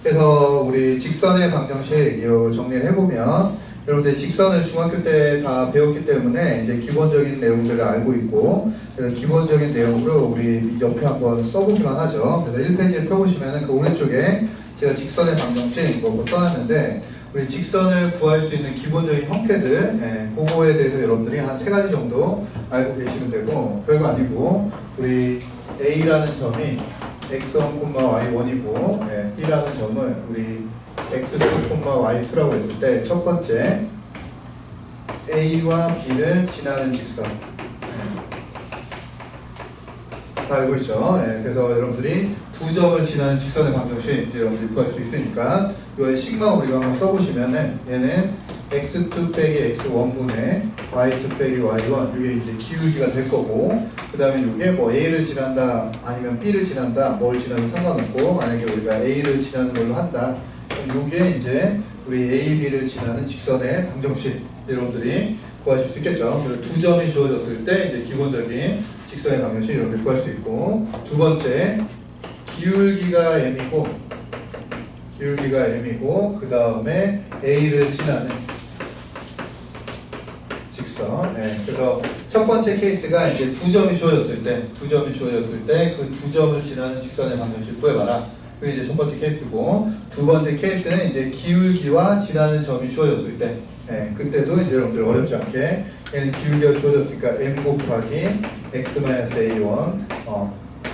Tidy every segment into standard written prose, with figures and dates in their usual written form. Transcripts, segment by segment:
그래서 우리 직선의 방정식 정리를 해보면 여러분들 직선을 중학교 때 다 배웠기 때문에 이제 기본적인 내용들을 알고 있고, 그래서 기본적인 내용으로 우리 옆에 한번 써보기만 하죠. 그래서 1페이지를 펴보시면은 그 오른쪽에 제가 직선의 방정식 뭐 써놨는데, 우리 직선을 구할 수 있는 기본적인 형태들, 그거에 대해서 여러분들이 한 3가지 정도 알고 계시면 되고, 별거 아니고 우리 A라는 점이 x1, y1이고 B라는 점을 우리 x2, y2라고 했을 때 첫 번째 A와 B를 지나는 직선 다 알고 있죠. 그래서 여러분들이 두 점을 지나는 직선의 방정식 이제 여러분들이 구할 수 있으니까 이거 시그마 우리가 한번 써보시면은 얘는 x2 빼기 x1분의 y2 빼기 y1 이게 이제 기울기가 될 거고, 그 다음에 이게 뭐 A를 지난다 아니면 B를 지난다 뭘 지나도 상관없고, 만약에 우리가 A를 지나는 걸로 한다 그럼 이게 이제 우리 A, B를 지나는 직선의 방정식 여러분들이 구하실 수 있겠죠. 그래서 두 점이 주어졌을 때 이제 기본적인 직선의 방정식 여러분들이 구할 수 있고, 두 번째 기울기가 M이고 그 다음에 A를 지나는 직선. 그래서 첫 번째 케이스가 이제 두 점이 주어졌을 때 그 두 점을 지나는 직선의 방정식 구해봐라. 그게 이제 첫 번째 케이스고, 두 번째 케이스는 이제 기울기와 지나는 점이 주어졌을 때, 그때도 이제 여러분들 어렵지 않게 얘는 기울기가 주어졌으니까 M 곱하기 x-a1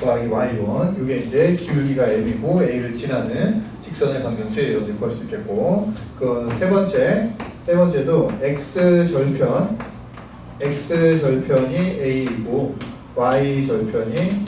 곱하기 y1 이게 이제 기울기가 M이고 A를 지나는 직선의 방정식 여러분들 구할 수 있겠고, 그 세 번째도 x절편이 A이고 y절편이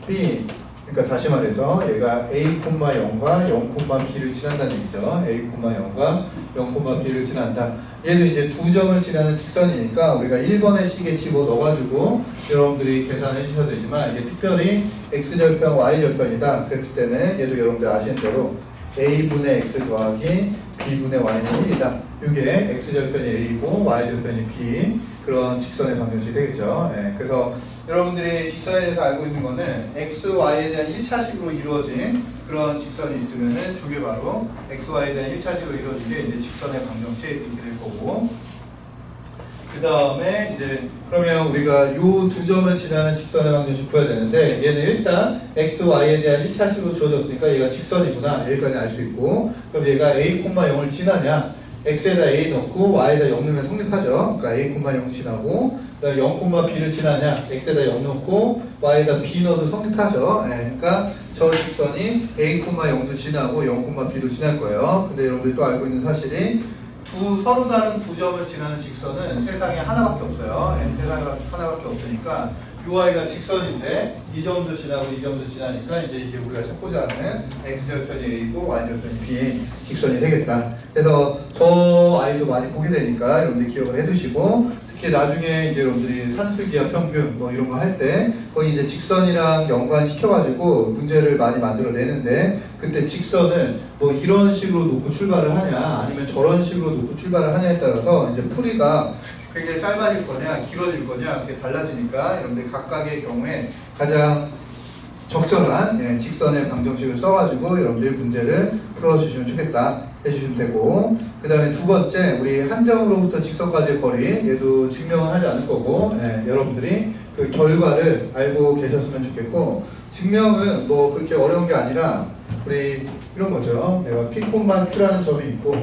B. 그러니까 다시 말해서 얘가 a,0과 0,b를 지난다는 얘기죠. a,0과 0,b를 지난다. 얘도 이제 두 점을 지나는 직선이니까 우리가 1번의 식에 집어넣어가지고 여러분들이 계산해 주셔도 되지만, 이게 특별히 x절편, y절편이다 그랬을 때는 얘도 여러분들 아시는 대로 a분의 x 더하기 b분의 y는 1이다. 이게 x절편이 a고 y절편이 b, 그런 직선의 방정식이 되겠죠. 그래서 여러분들이 직선에 대해서 알고 있는 거는 x, y에 대한 1차식으로 이루어진 그런 직선이 있으면은 저게 바로 x, y에 대한 1차식으로 이루어진 게 이제 직선의 방정식 이렇게 될 거고, 그 다음에 이제 그러면 우리가 요 두 점을 지나는 직선의 방정식 구해야 되는데, 얘는 일단 x, y에 대한 1차식으로 주어졌으니까 얘가 직선이구나 여기까지 알 수 있고, 그럼 얘가 a, 0을 지나냐, x에다 a 넣고 y에다 0 넣으면 성립하죠. 그러니까 a, 0 지나고 0,b를 지나냐, x에다 0 넣고 y에다 b 넣어도 성립하죠. 그러니까 저 직선이 a, 0도 지나고 0,b도 지날 거예요. 근데 여러분들이 또 알고 있는 사실이 서로 다른 두 점을 지나는 직선은 세상에 하나밖에 없어요. 세상에 하나밖에 없으니까 UI가 직선인데 이 점도 지나고 이 점도 지나니까 이제 우리가 찾고자 하는 x절편이 A고 y절편이 B 직선이 되겠다. 그래서 저 아이도 많이 보게 되니까 여러분들 기억을 해두시고, 특히 나중에 이제 여러분들이 산술기하 평균 뭐 이런 거 할 때 거기 이제 직선이랑 연관시켜가지고 문제를 많이 만들어내는데, 그때 직선을 뭐 이런 식으로 놓고 출발을 하냐 아니면 저런 식으로 놓고 출발을 하냐에 따라서 이제 풀이가 굉장히 짧아질 거냐 길어질 거냐 그게 달라지니까 여러분들 각각의 경우에 가장 적절한 직선의 방정식을 써가지고 여러분들이 문제를 풀어주시면 좋겠다 해주시면 되고, 그 다음에 두 번째 우리 한 점으로부터 직선까지의 거리, 얘도 증명은 하지 않을 거고 여러분들이 그 결과를 알고 계셨으면 좋겠고, 증명은 뭐 그렇게 어려운 게 아니라 우리 이런 거죠. 내가 p, q라는 점이 있고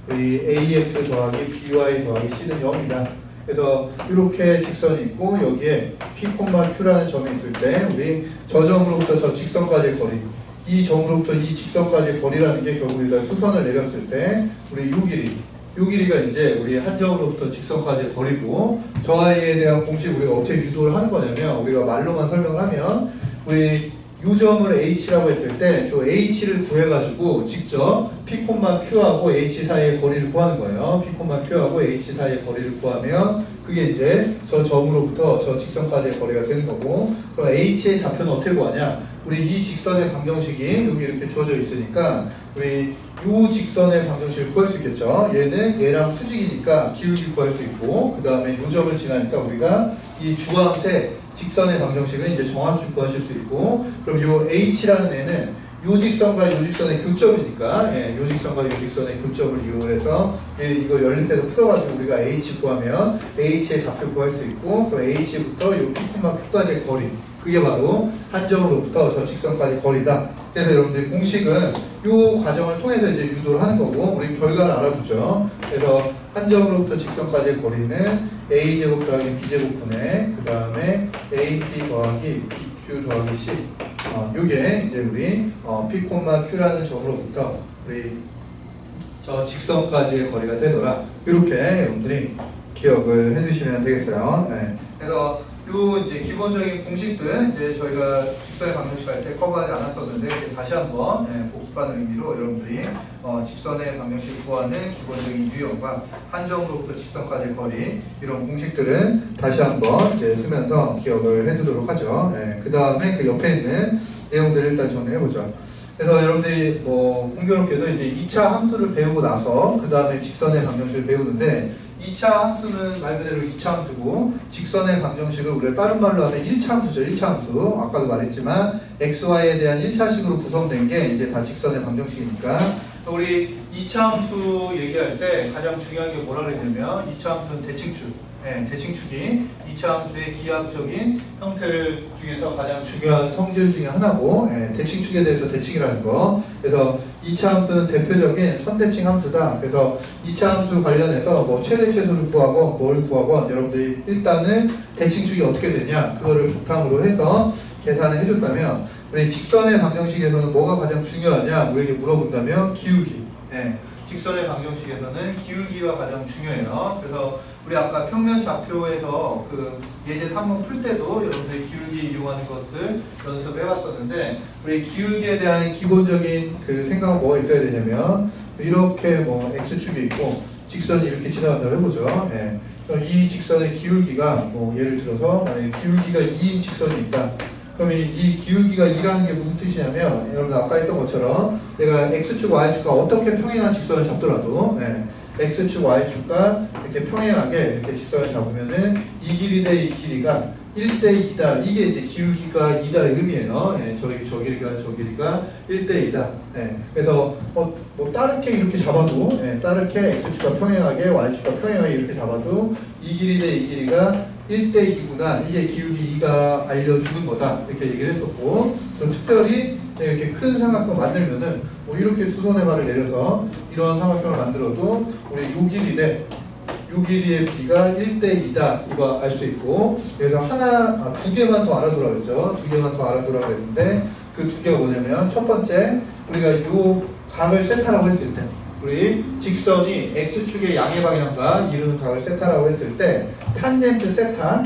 우리 ax 더하기 by 더하기 c는 0이다. 그래서 이렇게 직선이 있고 여기에 p, q라는 점이 있을 때 우리 저 점으로부터 저 직선까지의 거리, 이 점으로부터 이 직선까지의 거리라는 게 결국 여기다 수선을 내렸을 때 우리 요 길이가 이제 우리 한 점으로부터 직선까지의 거리고, 저 아이에 대한 공식 우리가 어떻게 유도를 하는 거냐면, 우리가 말로만 설명하면 우리 요 점을 h라고 했을 때 저 h를 구해가지고 직접 p, q하고 h 사이의 거리를 구하는 거예요. p, q하고 h 사이의 거리를 구하면 그게 이제 저 점으로부터 저 직선까지의 거리가 되는 거고, 그럼 h의 좌표는 어떻게 구하냐, 우리 이 직선의 방정식이 여기 이렇게 주어져 있으니까 우리 요 직선의 방정식을 구할 수 있겠죠. 얘는 얘랑 수직이니까 기울기 구할 수 있고, 그 다음에 요 점을 지나니까 우리가 이 주황색 직선의 방정식은 이제 정확히 구하실 수 있고, 그럼 요 h라는 애는 요 직선과 요 직선의 교점이니까 요 직선과 요 직선의 교점을 이용해서 이거 연립해서 풀어가지고 우리가 H 구하면 H의 좌표 구할 수 있고 그럼 H부터 요 P, Q까지의 거리 그게 바로 한 점으로부터 저 직선까지 거리다. 그래서 여러분들 공식은 이 과정을 통해서 이제 유도를 하는 거고 우리 결과를 알아두죠. 그래서 한 점으로부터 직선까지의 거리는 a제곱 더하기 b제곱분의 그 다음에 ap 더하기 bq 더하기 c 요게 이제 우리 p, q라는 점으로부터 우리 저 직선까지의 거리가 되더라. 이렇게 여러분들이 기억을 해주시면 되겠어요. 네. 그래서 요 이제 기본적인 공식들 이제 저희가 직선의 방정식 할 때 커버하지 않았었는데 다시 한번 복습하는 의미로 여러분들이 직선의 방정식 구하는 기본적인 유형과 한 점으로부터 직선까지의 거리 이런 공식들은 다시 한번 이제 쓰면서 기억을 해두도록 하죠. 그 다음에 그 옆에 있는 내용들을 일단 정리해 보죠. 그래서 여러분들이 뭐 공교롭게도 이제 2차 함수를 배우고 나서 그 다음에 직선의 방정식을 배우는데 2차 함수는 말 그대로 2차 함수고 직선의 방정식을 우리가 다른 말로 하면 1차 함수죠. 1차 함수. 아까도 말했지만 xy에 대한 1차식으로 구성된 게 이제 다 직선의 방정식이니까 우리 2차 함수 얘기할 때 가장 중요한 게 뭐라 그랬냐면 2차 함수는 대칭축. 대칭축이 2차 함수의 기하학적인 형태를 중에서 가장 중요한 성질 중에 하나고 대칭축에 대해서 대칭이라는 거. 그래서 2차 함수는 대표적인 선대칭 함수다. 그래서 2차 함수 관련해서 뭐 최대 최소를 구하고 뭘 구하고 여러분들이 일단은 대칭축이 어떻게 되냐 그거를 바탕으로 해서 계산을 해줬다면 우리 직선의 방정식에서는 뭐가 가장 중요하냐 우리에게 물어본다면 기울기. 직선의 방정식에서는 기울기가 가장 중요해요. 그래서 우리 아까 평면 좌표에서 그 예제 3번 풀 때도 여러분들이 기울기 이용하는 것들 연습 해봤었는데 우리 기울기에 대한 기본적인 그 생각은 뭐가 있어야 되냐면 이렇게 뭐 x축이 있고 직선이 이렇게 지나간다고 해보죠. 그럼 이 직선의 기울기가 뭐 예를 들어서 만약에 기울기가 2인 직선이 있다. 그럼 이 기울기가 2라는 게 무슨 뜻이냐면 여러분 아까 했던 것처럼 내가 x축, y축과 어떻게 평행한 직선을 잡더라도 x축, y축과 이렇게 평행하게 이렇게 직선을 잡으면은 이 길이 대 이 길이가 1대 2다. 이게 이제 기울기가 2다의 의미예요. 저 길이가 1대 2다. 그래서 뭐 따르게 이렇게 잡아도 따르게 x축과 평행하게 y축과 평행하게 이렇게 잡아도 이 길이 대 이 길이가 1대 2구나. 이게 기울기 2가 알려주는 거다. 이렇게 얘기를 했었고 좀 특별히 이렇게 큰 삼각형 만들면은 뭐 이렇게 수선의 발을 내려서 이런 삼각형을 만들어도 우리 요 길이 대 요 길이의 b가 1대 2다 이거 알 수 있고 그래서 두 개만 더 알아두라 그랬죠. 두 개만 더 알아두라 그랬는데 그 두 개가 뭐냐면 첫 번째 우리가 요 각을 세타라고 했을 때 우리 직선이 x축의 양의 방향과 이루는 각을 세타라고 했을 때 탄젠트 세타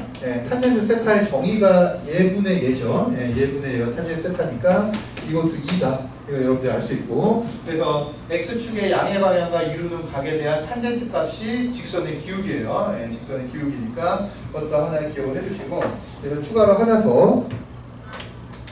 탄젠트 세타의 정의가 예분의 예죠. 예분의 예가 탄젠트 세타니까 이것도 2다. 이거 여러분들이 알 수 있고 그래서 x축의 양의 방향과 이루는 각에 대한 탄젠트 값이 직선의 기울기예요. 직선의 기울기니까 그것도 하나 기억을 해주시고 그래서 추가로 하나 더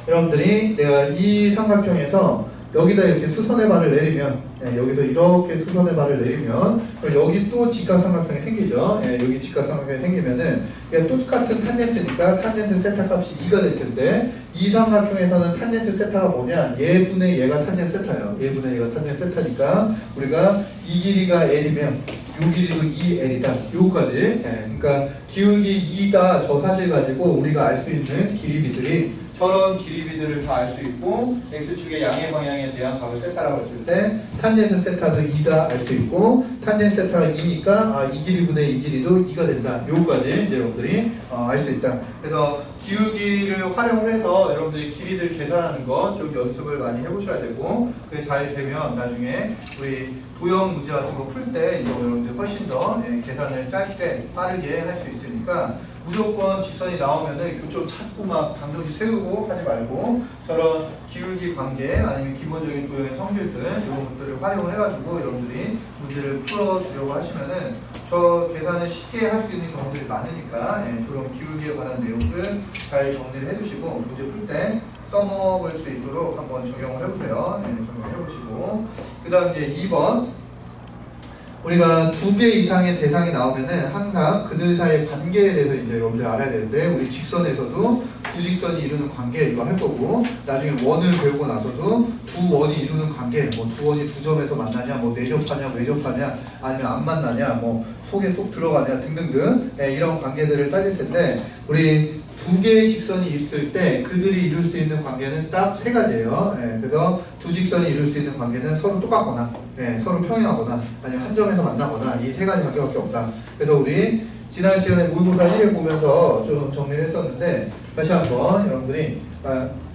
여러분들이 내가 이 삼각형에서 여기다 이렇게 수선의 발을 내리면 여기서 이렇게 수선의 발을 내리면 그럼 여기 또 직각삼각형이 생기죠. 여기 직각삼각형이 생기면은 똑같은 탄젠트니까 탄젠트 세타 값이 2가 될 텐데 이 삼각형에서는 탄젠트 세타가 뭐냐 예분의 얘가 탄젠트 세타예요. 예분의 얘가 탄젠트 세타니까 우리가 이 길이가 L이면 요 길이도 2L이다. 요거까지. 그러니까 기울기 2다 저 사실 가지고 우리가 알 수 있는 길이비들이 저런 길이비들을 다 알 수 있고 x축의 양의 방향에 대한 각을 세타라고 했을 때 탄젠트 세타도 2다 알 수 있고 탄젠트 세타가 2니까 이 길이분의 이 길이도 2가 된다. 요거까지 이제 여러분들이 알 수 있다. 그래서 기울기를 활용을 해서 여러분들이 길이들 계산하는 거 좀 연습을 많이 해보셔야 되고 그게 잘 되면 나중에 우리 도형 문제 같은 거 풀 때 이제 여러분들 훨씬 더 계산을 짧게 빠르게 할 수 있으니까 무조건 직선이 나오면은 교점 찾고 막 방정식 세우고 하지 말고 저런 기울기 관계 아니면 기본적인 도형의 성질들 이런 것들을 활용을 해가지고 여러분들이 문제를 풀어주려고 하시면은 저 계산을 쉽게 할 수 있는 경우들이 많으니까 저런 기울기에 관한 내용들 잘 정리를 해주시고 문제 풀 때 써먹을 수 있도록 한번 적용을 해보세요. 적용을 해보시고 그 다음 이제 2번 우리가 2개 이상의 대상이 나오면은 항상 그들 사이의 관계에 대해서 이제 여러분들 알아야 되는데 우리 직선에서도 두 직선이 이루는 관계 이거 할 거고, 나중에 원을 배우고 나서도 두 원이 이루는 관계, 뭐 두 원이 두 점에서 만나냐, 뭐 내접하냐, 외접하냐, 아니면 안 만나냐, 뭐 속에 쏙 들어가냐 등등등, 이런 관계들을 따질 텐데, 우리 두 개의 직선이 있을 때 그들이 이룰 수 있는 관계는 딱 세 가지예요. 그래서 두 직선이 이룰 수 있는 관계는 서로 똑같거나, 서로 평행하거나, 아니면 한 점에서 만나거나, 이 세 가지 관계밖에 없다. 그래서 우리 지난 시간에 모의고사 1회 보면서 좀 정리를 했었는데, 다시 한번 여러분들이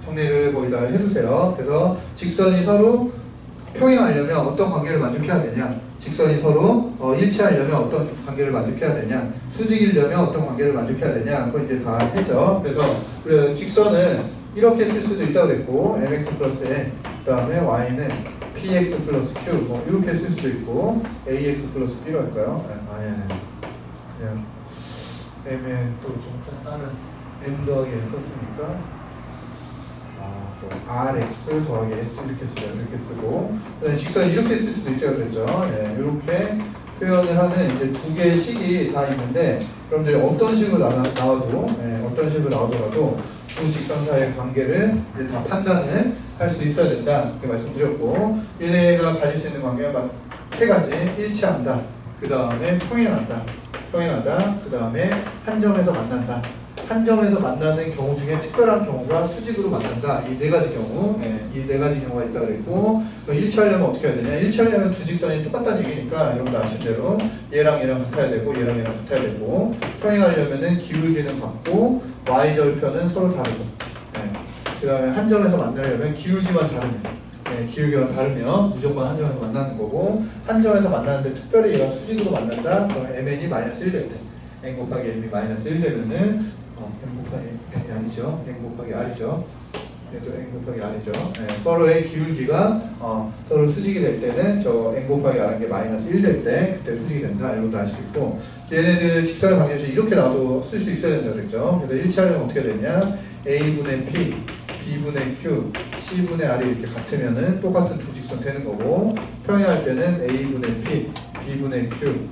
정리를 거기다 해주세요. 그래서 직선이 서로 평행하려면 어떤 관계를 만족해야 되냐, 직선이 서로 일치하려면 어떤 관계를 만족해야 되냐, 수직이려면 어떤 관계를 만족해야 되냐, 그거 이제 다 했죠. 그래서 그 직선은 이렇게 쓸 수도 있다고 그랬고, mx 플러스 n, 그 다음에 y는 px 플러스 q, 뭐 이렇게 쓸 수도 있고, ax 플러스 b로 할까요? 그냥 m은 또 좀 다른 m 더하기 n 썼으니까 rx 더하기 s 이렇게 쓰죠. 이렇게 쓰고, 직선이 이렇게 쓸 수도 있죠. 그랬죠. 이렇게 표현을 하는 이제 두 개의 식이 다 있는데, 여러분들이 어떤 식으로 나와도, 어떤 식으로 나오더라도 두 직선 사이의 관계를 이제 다 판단을 할 수 있어야 된다. 이렇게 말씀드렸고, 얘네가 가질 수 있는 관계가 세 가지: 일치한다, 그 다음에 평행한다, 그 다음에 한 점에서 만난다. 한 점에서 만나는 경우 중에 특별한 경우가 수직으로 만난다. 이 네 가지 경우, 이 네 가지 경우가 있다 그랬고, 일치하려면 어떻게 해야 되냐? 일치하려면 두 직선이 똑같다는 얘기니까 여러분들 아신 대로 얘랑 얘랑 같아야 되고, 얘랑 얘랑 같아야 되고, 평행하려면은 기울기는 같고, y절편은 서로 다르고, 그 다음에 한 점에서 만나려면 기울기만 다르면 무조건 한 점에서 만나는 거고, 한 점에서 만나는데 특별히 얘가 수직으로 만난다. 그러면 mn이 마이너스 1 될 때, n 곱하기 m이 마이너스 1 되면은 n 곱하기 n이 아니죠. n 곱하기 r이죠. 얘도 n 곱하기 r이죠. 서로의 기울기가 서로 수직이 될 때는 저 n 곱하기 r인 게 마이너스 1 될 때 그때 수직이 된다. 이런 것도 알 수 있고, 얘네들 직선의 방정식 이렇게 나도 쓸 수 있어야 된다 그랬죠. 그래서 일치하려면 어떻게 되냐? a분의 p, b분의 q, c분의 r이 이렇게 같으면은 똑같은 두 직선 되는 거고, 평행할 때는 a분의 p, b분의 q,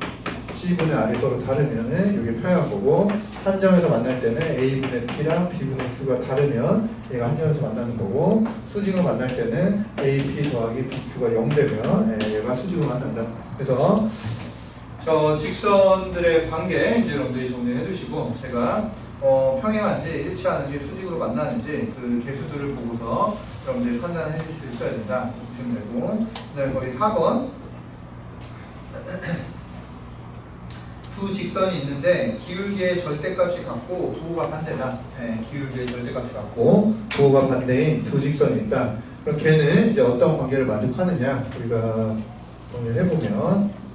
c분의 r이 서로 다르면은 이게 평행한 거고, 한 점에서 만날 때는 a분의 p랑 b분의 q가 다르면 얘가 한 점에서 만나는 거고, 수직으로 만날 때는 ap 더하기 bq가 0 되면 얘가 수직으로 만난다. 그래서 저 직선들의 관계 이제 여러분들이 정리해 주시고, 제가 평행한지 일치하는지 수직으로 만나는지 그 개수들을 보고서 여러분들이 판단해 주실 수 있어야 된다. 보시면 되고, 그다음에 거기 4번 두 직선이 있는데 기울기의 절대값이 같고 부호가 반대다. 기울기의 절대값이 같고 부호가 반대인 두 직선이 있다. 그럼 걔는 이제 어떤 관계를 만족하느냐, 우리가 정리를 해보면,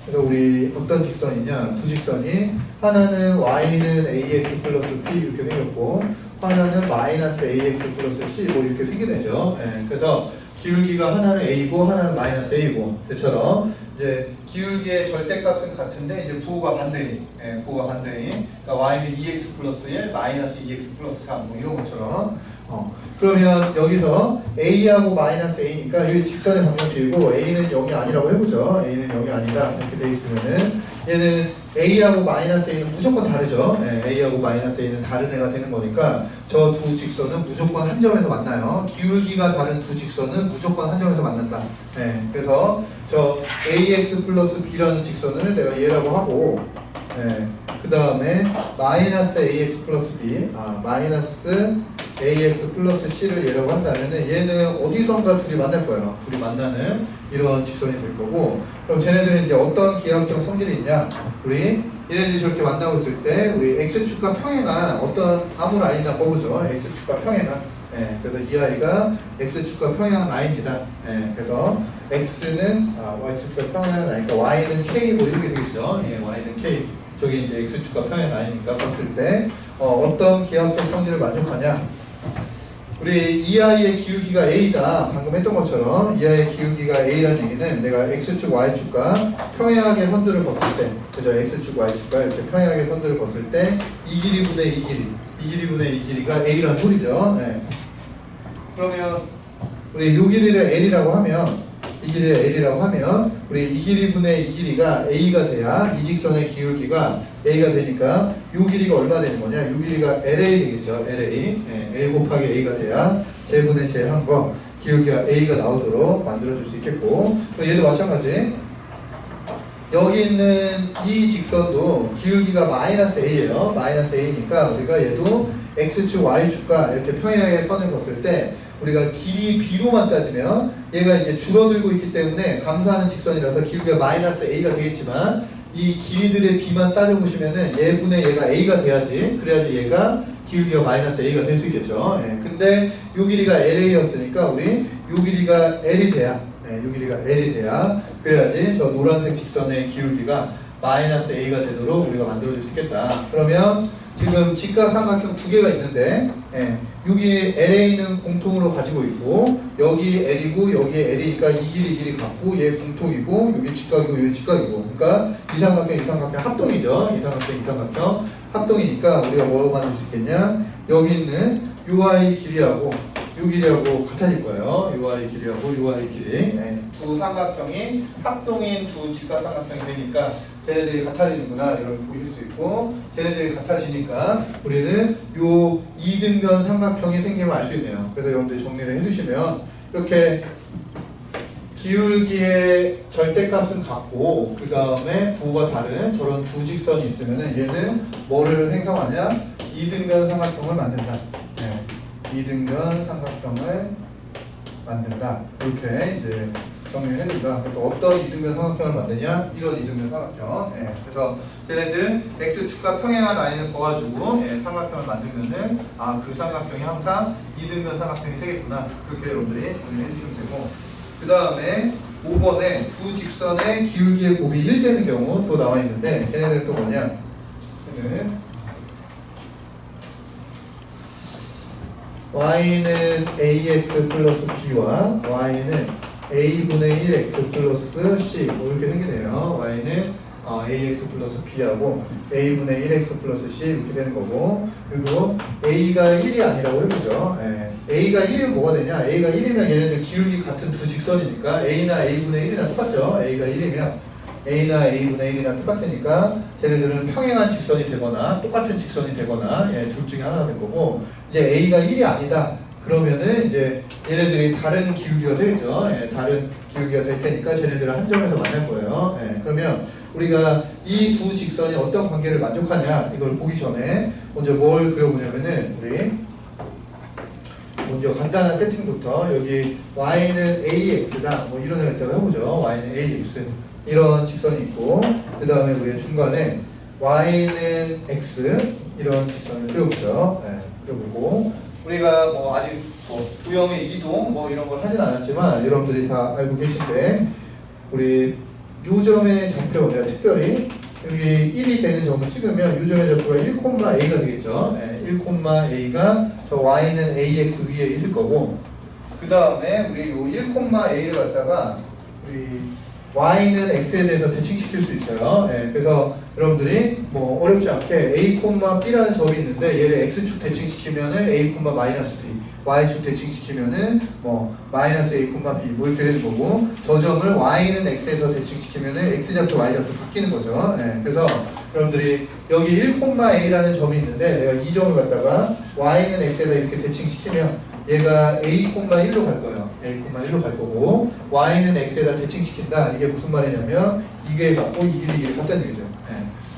그래서 우리 어떤 직선이냐, 두 직선이 하나는 y는 ax 플러스 p 이렇게 생겼고, 하나는 마이너스 ax 플러스 c 뭐 이렇게 생겨내죠. 그래서 기울기가 하나는 a고 하나는 마이너스 a고, 그처럼 이제 기울기의 절대값은 같은데 이제 부호가 반대인, 그러니까 y는 2x 플러스 1 마이너스 2x 플러스 3 뭐 이런 것처럼. 그러면 여기서 a하고 마이너스 a니까 여기 직선의 방정식이고, a는 0이 아니라고 해보죠. a는 0이 아니다 이렇게 돼 있으면은 얘는 a하고 마이너스 a는 무조건 다르죠. a하고 마이너스 a는 다른 애가 되는 거니까 저 두 직선은 무조건 한 점에서 만나요. 기울기가 다른 두 직선은 무조건 한 점에서 만난다. 그래서 저 ax 플러스 b라는 직선을 내가 얘라고 하고, 그 다음에 마이너스 ax 플러스 b, 마이너스 ax 플러스 c를 얘라고 한다면은 얘는 어디선가 둘이 만날 거예요. 둘이 만나는 이런 직선이 될 거고, 그럼 쟤네들은 이제 어떤 기하학적 성질이 있냐? 우리 얘네들이 저렇게 만나고 있을 때 우리 x축과 평행한 어떤 아무 라인이나 뽑으죠. x축과 평행한. 그래서 이 아이가 x축과 평행한 라인입니다. 그래서 x는 y축과 평행한 라인이니까 y는 k 뭐 이렇게 되겠죠. y는 k. 저기 이제 x축과 평행 라인이니까 봤을 때 어떤 기하학적 성질을 만족하냐? 우리 이 아이의 기울기가 a다. 방금 했던 것처럼 이 아이의 기울기가 a라는 얘기는 내가 x축, y축과 평행하게 선들을 벗을 때, 그죠? x축, y축과 이렇게 평행하게 선들을 벗을 때 이 길이분의 이 길이, 이 길이분의 이 길이가 a라는 소리죠. 그러면 우리 요 길이를 l이라고 하면 이 길이를 L이라고 하면 우리 이 길이분의 이 길이가 A가 돼야 이 직선의 기울기가 A가 되니까 이 길이가 얼마 되는 거냐? 이 길이가 LA 되겠죠. LA. L 곱하기 A가 돼야 제분의 제한 거 기울기가 A가 나오도록 만들어줄 수 있겠고, 얘도 마찬가지. 여기 있는 이 직선도 기울기가 마이너스 A예요. 마이너스 A니까 우리가 얘도 X축, Y축과 이렇게 평행하게 선을 걷을 때 우리가 길이 B로만 따지면 얘가 이제 줄어들고 있기 때문에 감소하는 직선이라서 기울기가 마이너스 A가 되겠지만, 이 길이들의 B만 따져보시면은 얘분의 얘가 A가 돼야지, 그래야지 얘가 기울기가 마이너스 A가 될 수 있겠죠. 예. 근데 요 길이가 LA였으니까 우리 요 길이가 L이 돼야, 요 길이가 L이 돼야, 그래야지 저 노란색 직선의 기울기가 마이너스 A가 되도록 우리가 만들어줄 수 있겠다. 그러면 지금 직각삼각형 두 개가 있는데, 여기 LA는 공통으로 가지고 있고, 여기 L이고 여기에 L이니까 이 길이 같고 얘 공통이고, 여기 직각이고 여기 직각이고, 그러니까 이 삼각형 합동이죠. 이 삼각형 합동이니까 우리가 뭐로 만들 수 있겠냐? 여기 있는 UI 길이하고 요 길이하고 같아질 거예요. UI 길이하고 UI 길이. 두 삼각형이 합동인 두 직각삼각형이 되니까 쟤네들이 같아지는구나, 이런 걸 보실 수 있고, 쟤네들이 같아지니까 우리는 요 이등변 삼각형이 생김을 알 수 있네요. 그래서 여러분들 정리를 해주시면 이렇게 기울기의 절대값은 같고 그 다음에 부호가 다른 저런 두 직선이 있으면은 얘는 뭐를 생성하냐? 이등변 삼각형을 만든다. 이등변 삼각형을 만든다. 이렇게 이제 정리를 해준다. 그래서 어떤 이등변 삼각형을 만드냐? 이런 이등변 삼각형. 그래서 얘네들 x축과 평행한 라인을 그어가지고 삼각형을 만들면은 그 삼각형이 항상 이등변 삼각형이 되겠구나. 그렇게 여러분들이 정리해 주시면 되고, 그 다음에 5번에 두 직선의 기울기의 곱이 1 되는 경우 또 나와 있는데, 걔네들 또 뭐냐? y는 ax 플러스 b와 y는 a분의 1x 플러스 c, 뭐 이렇게 생기네요. y는 ax 플러스 b하고 a분의 1x 플러스 c 이렇게 되는 거고, 그리고 a가 1이 아니라고 해보죠. a가 1이면 뭐가 되냐? a가 1이면 얘네들 기울기 같은 두 직선이니까 a나 a분의 1이나 똑같죠. a가 1이면 a나 a분의 1이나 똑같으니까 쟤네들은 평행한 직선이 되거나 똑같은 직선이 되거나 둘 중에 하나가 될 거고, 이제 a가 1이 아니다 그러면은 이제 얘네들이 다른 기울기가 되겠죠. 다른 기울기가 될 테니까 쟤네들은 한 점에서 만날 거예요. 그러면 우리가 이 두 직선이 어떤 관계를 만족하냐, 이걸 보기 전에 먼저 뭘 그려보냐면은, 우리 먼저 간단한 세팅부터, 여기 y는 ax다 뭐 이런 애를 있다고 해보죠. y는 ax 이런 직선이 있고, 그 다음에 우리 중간에 y는 x 이런 직선을 그려보죠. 그려보고, 우리가 뭐 아직 도형의 이동 뭐 이런 걸 하진 않았지만 여러분들이 다 알고 계신데, 우리 요 점의 좌표, 내가 특별히 여기 1이 되는 점을 찍으면 요 점의 좌표가 1,a가 되겠죠. 1,a가 저 y는 ax 위에 있을 거고, 그 다음에 우리 요 1,a를 갖다가 우리 y는 x에 대해서 대칭시킬 수 있어요. 그래서 여러분들이 뭐 어렵지 않게 a, b라는 점이 있는데 얘를 x축 대칭시키면은 a, 마이너스 b, y축 대칭시키면은 뭐 마이너스 a, b 뭐 이렇게 되는 거고, 저 점을 y는 x에서 대칭시키면은 x좌표, y좌표 바뀌는 거죠. 그래서 여러분들이 여기 1,a라는 점이 있는데 내가 이 점을 갖다가 y는 x에다 이렇게 대칭시키면 얘가 a,1로 갈 거예요. a,1로 갈 거고, y는 x에다 대칭시킨다. 이게 무슨 말이냐면 이게 같고 이 길이 같다는 얘기죠.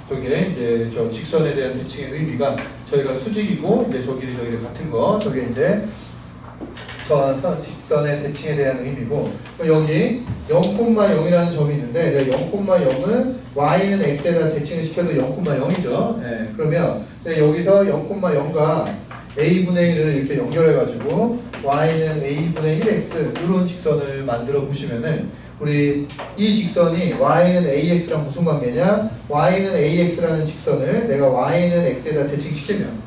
저게 이제 저 직선에 대한 대칭의 의미가 저희가 수직이고 이제 저 길이 저기 같은 거, 저게 이제 저 직선의 대칭에 대한 의미고, 여기 0,0이라는 점이 있는데 0,0은 y는 x에다 대칭을 시켜도 0,0이죠. 그러면 여기서 0,0과 a분의 1을 이렇게 연결해가지고 y는 a분의 1x 이런 직선을 만들어 보시면은, 우리 이 직선이 y는 ax랑 무슨 관계냐? y는 ax라는 직선을 내가 y는 x에다 대칭시키면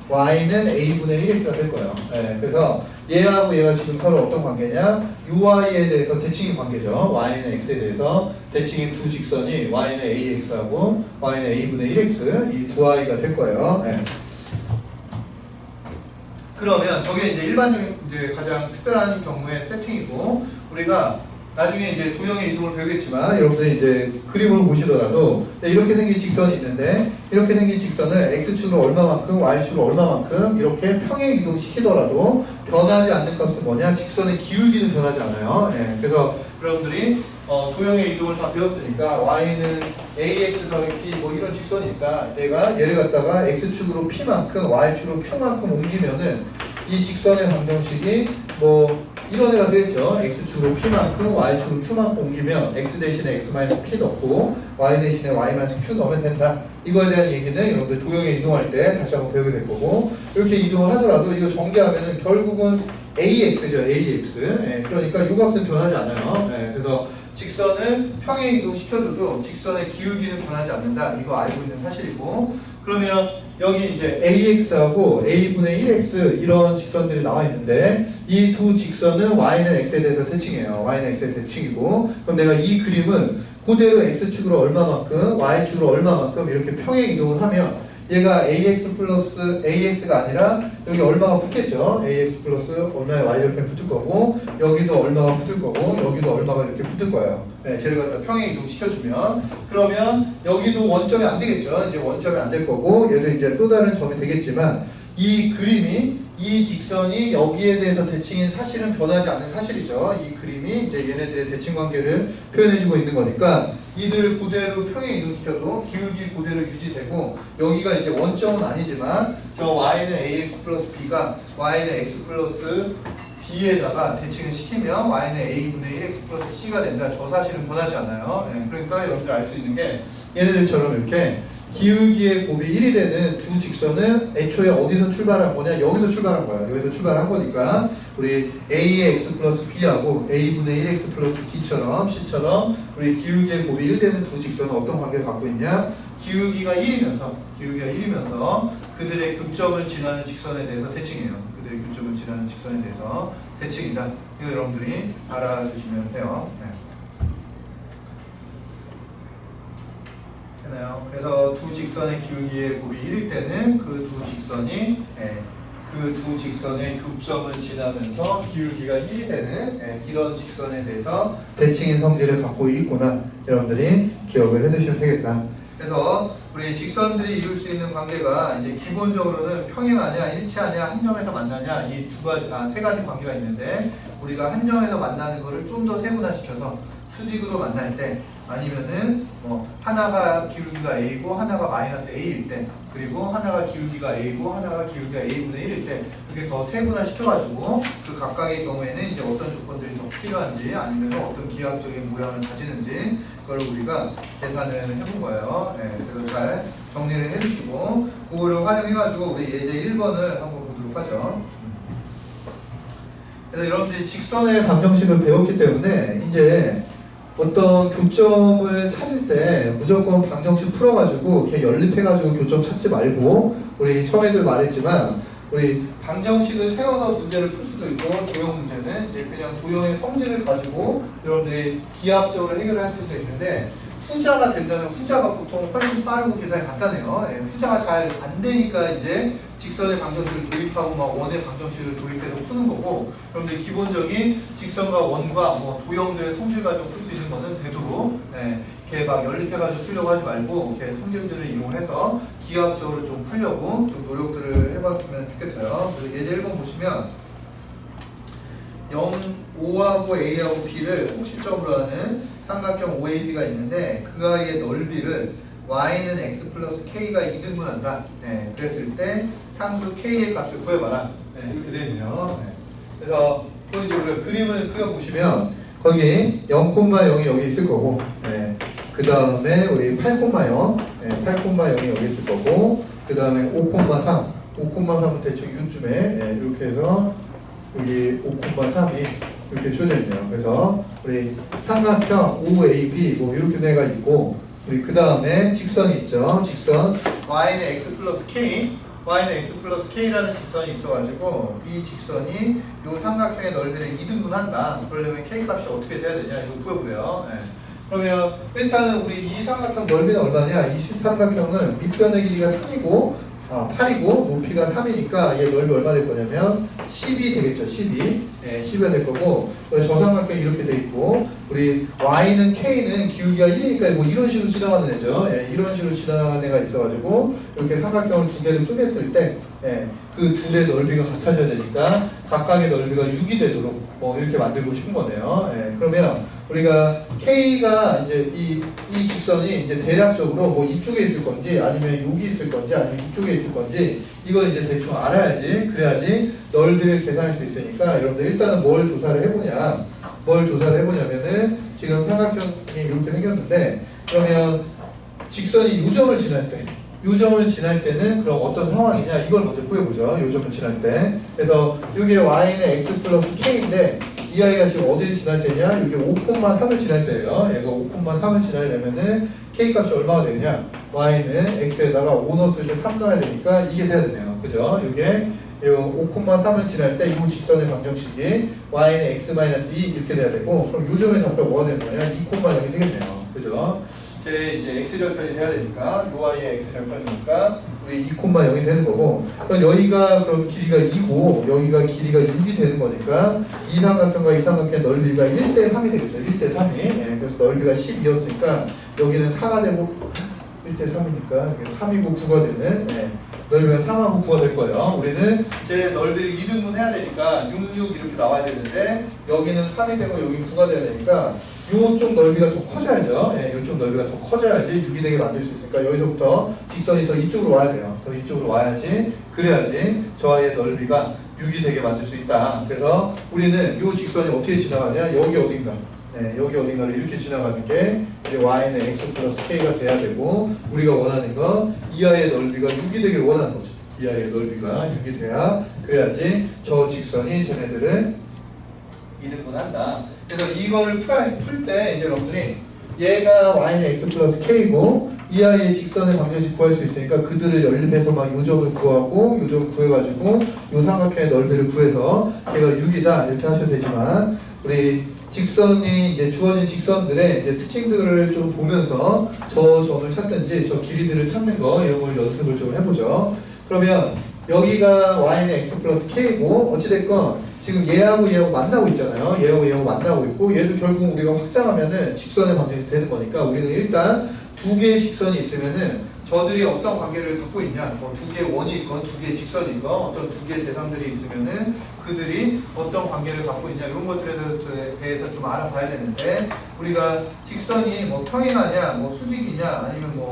y는 a분의 1x가 될 거예요. 그래서 얘하고 얘가 지금 서로 어떤 관계냐? ui에 대해서 대칭인 관계죠. y는 x에 대해서 대칭인 두 직선이 y는 ax하고 y는 a분의 1x, 이 두 i가 될 거예요. 그러면 저게 이제 일반적인 이제 가장 특별한 경우의 세팅이고, 우리가 나중에 이제 도형의 이동을 배우겠지만 여러분들이 이제 그림을 보시더라도 이렇게 생긴 직선이 있는데, 이렇게 생긴 직선을 x축으로 얼마만큼 y축으로 얼마만큼 이렇게 평행 이동시키더라도 변하지 않는 값은 뭐냐? 직선의 기울기는 변하지 않아요. 예, 그래서 여러분들이 도형의 이동을 다 배웠으니까 y는 ax 더하기 b 뭐 이런 직선이니까 내가 얘를 갖다가 x축으로 p만큼 y축으로 q만큼 옮기면은 이 직선의 방정식이 뭐 이런 애가 되겠죠. x축으로 p만큼 y축으로 q만큼 옮기면 x 대신에 x-p 넣고 y 대신에 y-q 넣으면 된다. 이거에 대한 얘기는 여러분들 도형에 이동할 때 다시 한번 배우게 될 거고, 이렇게 이동을 하더라도 이거 전개하면은 결국은 ax죠. ax. 예, 그러니까 이 값은 변하지 않아요. 예, 그래서 직선을 평행 이동시켜줘도 직선의 기울기는 변하지 않는다. 이거 알고 있는 사실이고, 그러면 여기 이제 ax하고 a분의 1x 이런 직선들이 나와 있는데, 이 두 직선은 y는 x에 대해서 대칭이에요. y는 x의 대칭이고, 그럼 내가 이 그림은 그대로 x축으로 얼마만큼 y축으로 얼마만큼 이렇게 평행 이동을 하면 얘가 ax 플러스 ax가 아니라 여기 얼마가 붙겠죠. ax 플러스 얼마의 y 이렇게 붙을 거고, 여기도 얼마가 붙을 거고, 여기도 얼마가 이렇게 붙을 거예요. 네, 쟤를 갖다 평행 이동 시켜주면, 그러면 여기도 원점이 안 되겠죠. 이제 원점이 안 될 거고, 얘도 이제 또 다른 점이 되겠지만, 이 그림이 이 직선이 여기에 대해서 대칭인 사실은 변하지 않는 사실이죠. 이 그림이 이제 얘네들의 대칭 관계를 표현해주고 있는 거니까 이들을 그대로 평행 이동시켜도 기울기 그대로 유지되고, 여기가 이제 원점은 아니지만 저 y는 ax 플러스 b가 y는 x 플러스 b에다가 대칭을 시키면 y는 a분의 1x 플러스 c가 된다. 저 사실은 변하지 않아요. 네, 그러니까 여러분들 알 수 있는 게 얘네들처럼 이렇게 기울기의 곱이 1이 되는 두 직선은 애초에 어디서 출발한 거냐? 여기서 출발한 거야. 여기서 출발한 거니까 우리 a의 x 플러스 b하고 a분의 1x 플러스 d처럼 c처럼 우리 기울기의 곱이 1 되는 두 직선은 어떤 관계를 갖고 있냐? 기울기가 1이면서 그들의 교점을 지나는 직선에 대해서 대칭이에요. 그들의 교점을 지나는 직선에 대해서 대칭이다. 이거 여러분들이 알아주시면 돼요. 네. 그래서 두 직선의 기울기의 곱이 1일 때는 그 두 직선의 교점을 지나면서 기울기가 1이 되는 이런 직선에 대해서 대칭인 성질을 갖고 있구나. 여러분들이 기억을 해두시면 되겠다. 그래서 우리 직선들이 이룰 수 있는 관계가 이제 기본적으로는 평행하냐, 일치하냐, 한 점에서 만나냐, 이 세 가지 관계가 있는데, 우리가 한 점에서 만나는 거를 좀 더 세분화시켜서 수직으로 만날 때, 아니면은 뭐 하나가 기울기가 a고 하나가 마이너스 a일 때, 그리고 하나가 기울기가 a고 하나가 기울기가 a분의 1일 때, 이렇게 더 세분화 시켜가지고 그 각각의 경우에는 이제 어떤 조건들이 더 필요한지, 아니면 어떤 기하학적인 모양을 가지는지 그걸 우리가 계산을 해본 거예요. 네, 그래서 잘 정리를 해주시고 그거를 활용해가지고 우리 예제 1번을 한번 보도록 하죠. 그래서 여러분들이 직선의 방정식을 배웠기 때문에 이제 어떤 교점을 찾을 때 무조건 방정식 풀어가지고 걔 연립해가지고 교점 찾지 말고, 우리 처음에도 말했지만 우리 방정식을 세워서 문제를 풀 수도 있고, 도형 문제는 이제 그냥 도형의 성질을 가지고 여러분들이 기하학적으로 해결을 할 수도 있는데, 후자가 된다면 후자가 보통 훨씬 빠르고 계산이 간단해요. 후자가 잘 안 되니까 이제 직선의 방정식을 도입하고 막 원의 방정식을 도입해서 푸는 거고, 그런데 기본적인 직선과 원과 뭐 도형들의 성질 가지고 풀 수 있는 거는 되도록 이렇게 막 연립해가지고 풀려고 하지 말고 이렇게 성질들을 이용해서 기하학적으로 좀 풀려고 좀 노력들을 해봤으면 좋겠어요. 그래서 예제 1번 보시면 5하고 A하고 B를 꼭지점으로 하는 삼각형 OAB가 있는데, 그 아이의 넓이를 y는 x 플러스 k가 2등분한다. 네, 그랬을 때 상수 k의 값을 구해봐라. 네, 이렇게 되어 있네요. 네. 그래서 이제 우리가 그림을 그려보시면 거기 0,0이 여기 있을 거고, 네, 그 다음에 우리 8,0, 네, 8,0이 여기 있을 거고, 그 다음에 5,3은 대충 이쯤에 이렇게 해서 여기 5,3이 이렇게 줘져 있네요. 그래서 우리 삼각형 OAB 뭐 이렇게 내가 있고, 우리 그 다음에 직선이 있죠. 직선 y는 x 플러스 k라는 직선이 있어가지고, 이 직선이 이 삼각형의 넓이를 2등분한다. 그러려면 k 값이 어떻게 돼야 되냐, 이거 구해보래요. 네. 그러면 일단은 우리 이 삼각형 넓이는 얼마냐? 이 삼각형은 밑변의 길이가 3이고 8이고 높이가 3이니까 얘 넓이 얼마 될 거냐면 10이 되겠죠. 12. 예, 10이 될 거고 저 삼각형이 이렇게 돼 있고 우리 y는 k는 기울기가 1이니까 뭐 이런 식으로 지나가는 애죠. 예, 이런 식으로 지나가는 애가 있어가지고 이렇게 삼각형을 두 개를 쪼갰을 때 예, 그 둘의 넓이가 같아져야 되니까 각각의 넓이가 6이 되도록 뭐 이렇게 만들고 싶은 거네요. 예, 그러면 우리가 K가 이제 이 직선이 이제 대략적으로 뭐 이쪽에 있을 건지 아니면 여기 있을 건지 아니면 이쪽에 있을 건지 이걸 이제 대충 알아야지 그래야지 넓이를 계산할 수 있으니까 여러분들 일단은 뭘 조사를 해보냐면은 지금 삼각형이 이렇게 생겼는데 그러면 직선이 요점을 지날 때는 그럼 어떤 상황이냐 이걸 먼저 구해보죠. 요점을 지날 때 그래서 이게 y는 x 플러스 k인데 이 아이가 지금 어디를 지날 때냐 이게 5,3을 지날 때예요. 얘가 5,3을 지나려면은 k 값이 얼마가 되느냐 y는 x에다가 5 넣었을 때 3 넣어야 되니까 이게 돼야 되네요. 그죠? 이게 5,3을 지날 때 이 직선의 방정식이 y는 x-2 이렇게 돼야 되고 그럼 요점의 좌표가 뭐가 되는 거냐 2,0이 되겠네요. 그죠? 이제 x절편이 돼야 되니까 요 y의 x절편이니까 우리 2,0이 되는 거고 그럼 여기가 그럼 길이가 2고 여기가 길이가 6이 되는 거니까 이 삼각형과 이 삼각형의 넓이가 1대 3이 되겠죠. 1대 3이 예, 그래서 넓이가 10이었으니까 여기는 4가 되고 1대 3이니까 3이고 9가 되는 예, 넓이가 3하고 9가 될 거예요. 우리는 제 넓이를 2등분 해야 되니까 6, 6 이렇게 나와야 되는데 여기는 3이 되고 여기는 9가 돼야 되니까 요쪽 넓이가 더 커져야죠. 예, 요쪽 넓이가 더 커져야지 6이 되게 만들 수 있으니까 여기서부터 직선이 더 이쪽으로 와야 돼요. 더 이쪽으로 와야지 그래야지 저의 넓이가 6이 되게 만들 수 있다. 그래서 우리는 요 직선이 어떻게 지나가냐 여기 어딘가 여기 어딘가를 이렇게 지나가는 게 이제 y는 x 플러스 k가 돼야 되고 우리가 원하는 건 이 아이의 넓이가 6이 되길 원하는 거죠. 이 아이의 넓이가 6이 돼야 그래야지 저 직선이 쟤네들을 2등분 한다. 그래서 이거를 풀 때 이제 여러분들이 얘가 y는 x 플러스 k고 이 아이의 직선의 방정식 구할 수 있으니까 그들을 연립해서 막 요점을 구하고 요점을 구해가지고 요 삼각형의 넓이를 구해서 걔가 6이다 이렇게 하셔도 되지만 우리 직선이 이제 주어진 직선들의 이제 특징들을 좀 보면서 저 점을 찾든지 저 길이들을 찾는 거 이런 걸 연습을 좀 해보죠. 그러면 여기가 y는 x 플러스 k고 어찌됐건 지금 얘하고 만나고 있잖아요. 얘하고 만나고 있고 얘도 결국 우리가 확장하면은 직선의 방정식이 되는 거니까 우리는 일단 두 개의 직선이 있으면은 저들이 어떤 관계를 갖고 있냐 뭐 두 개의 원이 있건 두 개의 직선이 있건 어떤 두 개의 대상들이 있으면은 그들이 어떤 관계를 갖고 있냐 이런 것들에 대해서 좀 알아봐야 되는데 우리가 직선이 뭐 평행하냐 뭐 수직이냐 아니면 뭐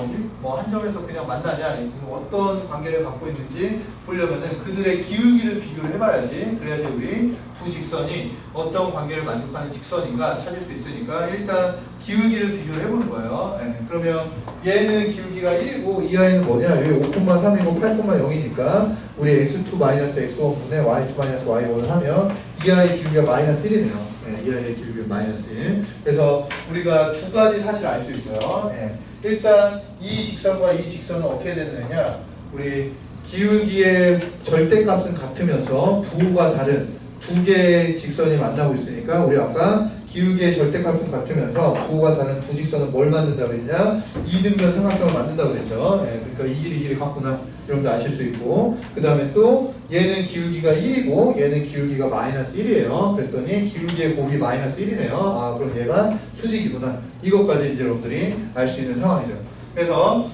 한 점에서 그냥 만나냐 어떤 관계를 갖고 있는지 보려면은 그들의 기울기를 비교를 해봐야지 그래야지 우리 두 직선이 어떤 관계를 만족하는 직선인가 찾을 수 있으니까 일단 기울기를 비교를 해보는 거예요. 네, 그러면 얘는 기울기가 1이고 이 아이는 뭐냐 여기 5,3이고 8,0이니까 우리 x2-x1분의 y2-y1을 하면 이 아이 기울기가 -1이네요. 네, 이 아이의 기울기가 -1. 그래서 우리가 두 가지 사실을 알 수 있어요. 네, 일단 이 직선과 이 직선은 어떻게 되는 애냐 우리 기울기의 절대값은 같으면서 부호가 다른 두 개의 직선이 만나고 있으니까 우리 아까 기울기의 절대값은 같으면서 부호가 다른 두 직선은 뭘 만든다고 그랬냐 2등변 삼각형을 만든다고 그랬죠. 예, 그러니까 이 길이 같구나 여러분들 아실 수 있고 그 다음에 또 얘는 기울기가 1이고 얘는 기울기가 -1이에요. 그랬더니 기울기의 곱이 -1이네요. 아 그럼 얘가 수직이구나 이것까지 이제 여러분들이 알 수 있는 상황이죠. 그래서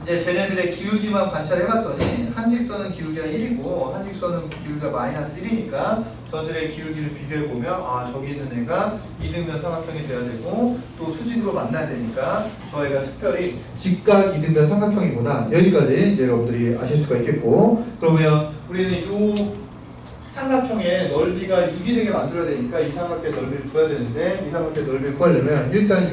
이제 쟤네들의 기울기만 관찰해봤더니 한 직선은 기울기가 1이고 한 직선은 기울기가 -1이니까 저들의 기울기를 비교해보면 아 저기 있는 애가 2등변 삼각형이 돼야 되고 또 수직으로 만나야 되니까 저 애가 특별히 직각 2등변 삼각형이구나 여기까지 이제 여러분들이 아실 수가 있겠고 그러면 우리는 이 삼각형의 넓이가 6이 되게 만들어야 되니까 이 삼각형의 넓이를 구해야 되는데 이 삼각형의 넓이를 구하려면 일단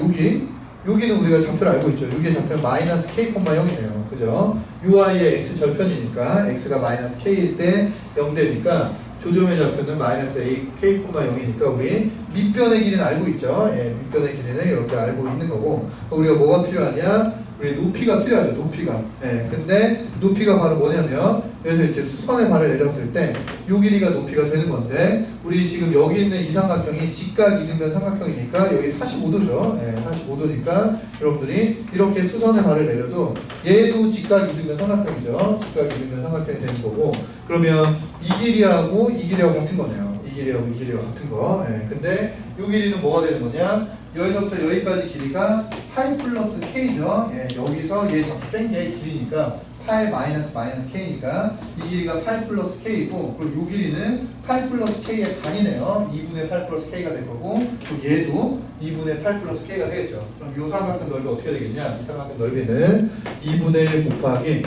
여기는 우리가 좌표를 알고 있죠. 여기의 좌표는 -k,0이네요. 그죠? UI의 x 절편이니까 x가 -k일 때 0되니까 조점의 좌표는 -k,0이니까 우리 밑변의 길이는 알고 있죠. 예, 밑변의 길이는 이렇게 알고 있는 거고 우리가 뭐가 필요하냐? 우리 높이가 필요하죠. 높이가. 예, 근데 높이가 바로 뭐냐면 여기서 이렇게 수선의 발을 내렸을 때 요 길이가 높이가 되는 건데 우리 지금 여기 있는 이 삼각형이 직각 이등변 삼각형이니까 여기 45도죠. 예, 45도니까 여러분들이 이렇게 수선의 발을 내려도 얘도 직각 이등변 삼각형이죠. 직각 이등변 삼각형이 되는 거고 그러면 이 길이하고 이 길이하고 같은 거네요. 이 길이하고 이 길이하고 같은 거. 예, 근데 요 길이는 뭐가 되는 거냐? 여기서부터 여기까지 길이가 파이 플러스 k죠. 예, 여기서 얘 뺀 게 길이니까 파이 마이너스 k니까 이 길이가 파이 플러스 k이고 그리고 이 길이는 파이 플러스 k의 반이네요. 2분의 8 플러스 k가 될 거고 또 얘도 2분의 8 플러스 k가 되겠죠. 그럼 이 삼각형 넓이 어떻게 되겠냐? 이 삼각형 넓이는 2분의 1 곱하기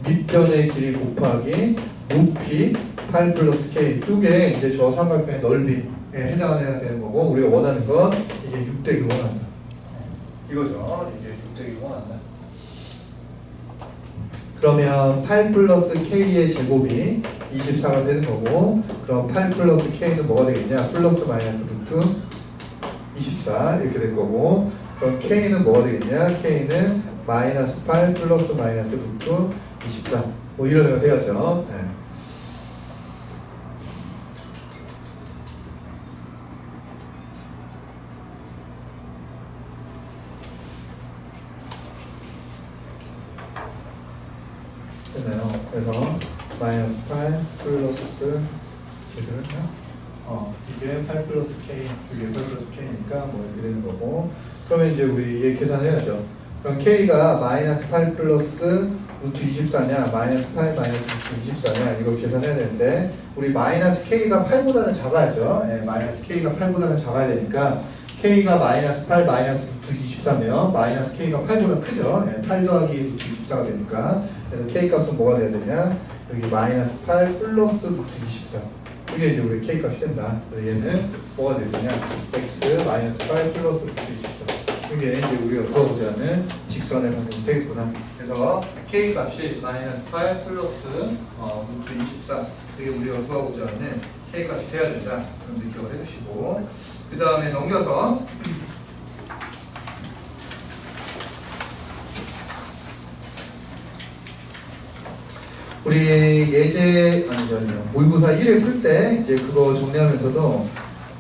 밑변의 길이 곱하기 높이 8 플러스 k 이게 이제 저 삼각형의 넓이에 해당하는 되는 거고 우리가 원하는 건 이제 6대기를 원한다. 이거죠. 이제 6대기를 원한다. 그러면 8 플러스 k의 제곱이 24가 되는 거고 그럼 8 플러스 k는 뭐가 되겠냐? 플러스 마이너스 루트 24 이렇게 될 거고 그럼 k는 뭐가 되겠냐? k는 마이너스 8 플러스 마이너스 루트 24 뭐 이런 애가 되겠죠. 네. 됐나요? 그래서 마이너스 8 플러스 이게 8 플러스 k 이게 8 플러스 k니까 뭐 이렇게 되는 거고 그러면 이제 우리 얘 계산해야죠. 그럼 k가 마이너스 8 플러스 루트 24냐 마이너스 8 마이너스 루트 24냐 이걸 계산해야 되는데 우리 마이너스 k가 8보다는 작아야죠. 예, 마이너스 k가 8보다는 작아야 되니까 k가 마이너스 8 마이너스 루트 24면 마이너스 k가 8보다 크죠. 예, 8 더하기 루트 24가 되니까 그래서 k 값은 뭐가 돼야 되냐 여기 마이너스 8 플러스 루트 24 이게 이제 우리 k 값이 된다. 그래서 얘는 뭐가 되느냐 x 마이너스 8 플러스 루트 24 이게 이제 우리가 구하고자 하는 직선의 방정이 되겠구나. 그래서 k 값이 마이너스 8 플러스 루트 24 이게 우리가 구하고자 하는 k 값이 돼야 된다. 그럼 기억을 해주시고 그 다음에 넘겨서 우리 예제 모의고사 1을 풀 때 이제 그거 정리하면서도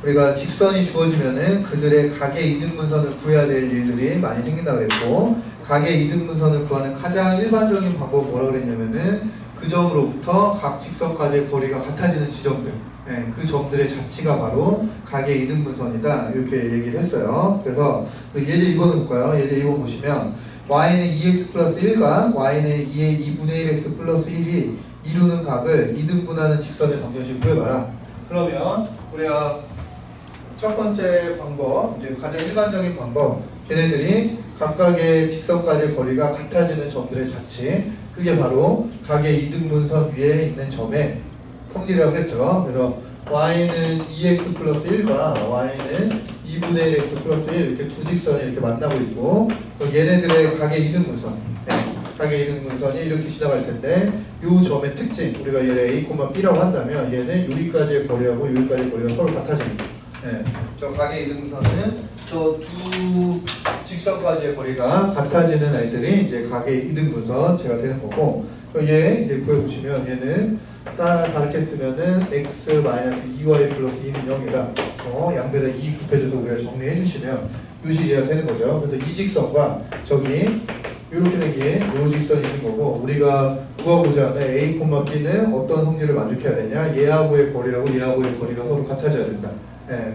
우리가 직선이 주어지면은 그들의 각의 이등분선을 구해야 될 일들이 많이 생긴다 그랬고 각의 이등분선을 구하는 가장 일반적인 방법은 뭐라 그랬냐면은 그 점으로부터 각 직선까지의 거리가 같아지는 지점들 예, 그 점들의 자치가 바로 각의 이등분선이다 이렇게 얘기를 했어요. 그래서 예제 2번을 볼까요? 예제 2번 보시면 y는 2x 플러스 1과 y는 2분의 1x 플러스 1이 이루는 각을 이등분하는 직선의 방정식 구해봐라. 그러면 우리가 첫 번째 방법, 이제 가장 일반적인 방법, 걔네들이 각각의 직선까지의 거리가 같아지는 점들의 자치, 그게 바로 각의 이등분선 위에 있는 점의 성질이라고 했죠. 그래서 y는 2x 플러스 1과 y는 2분의 1x 플러스 1 이렇게 두 직선이 이렇게 만나고 있고 얘네들의 각의 이등분선 각의 이등분선이 이렇게 지나갈 텐데 이 점의 특징 우리가 얘를 a, b라고 한다면 얘는 여기까지의 거리하고 여기까지의 거리가 서로 같아집니다. 저 각의 이등분선은 저 두 직선까지의 거리가 같아지는 아이들이 이제 각의 이등분선 제가 되는 거고 얘 이제 구해보시면 얘는 다르게 쓰면은 x 마이너스 2y 플러스 2는 0이라 양배다 2 곱해줘서 우리가 정리해 주시면 요식 이해가 되는 거죠. 그래서 이 직선과 저기 이렇게 되기에 요 직선이 있는 거고 우리가 구하고자 하는 a, b는 어떤 성질을 만족해야 되냐 얘하고의 거리하고 얘하고의 거리가 서로 같아져야 된다.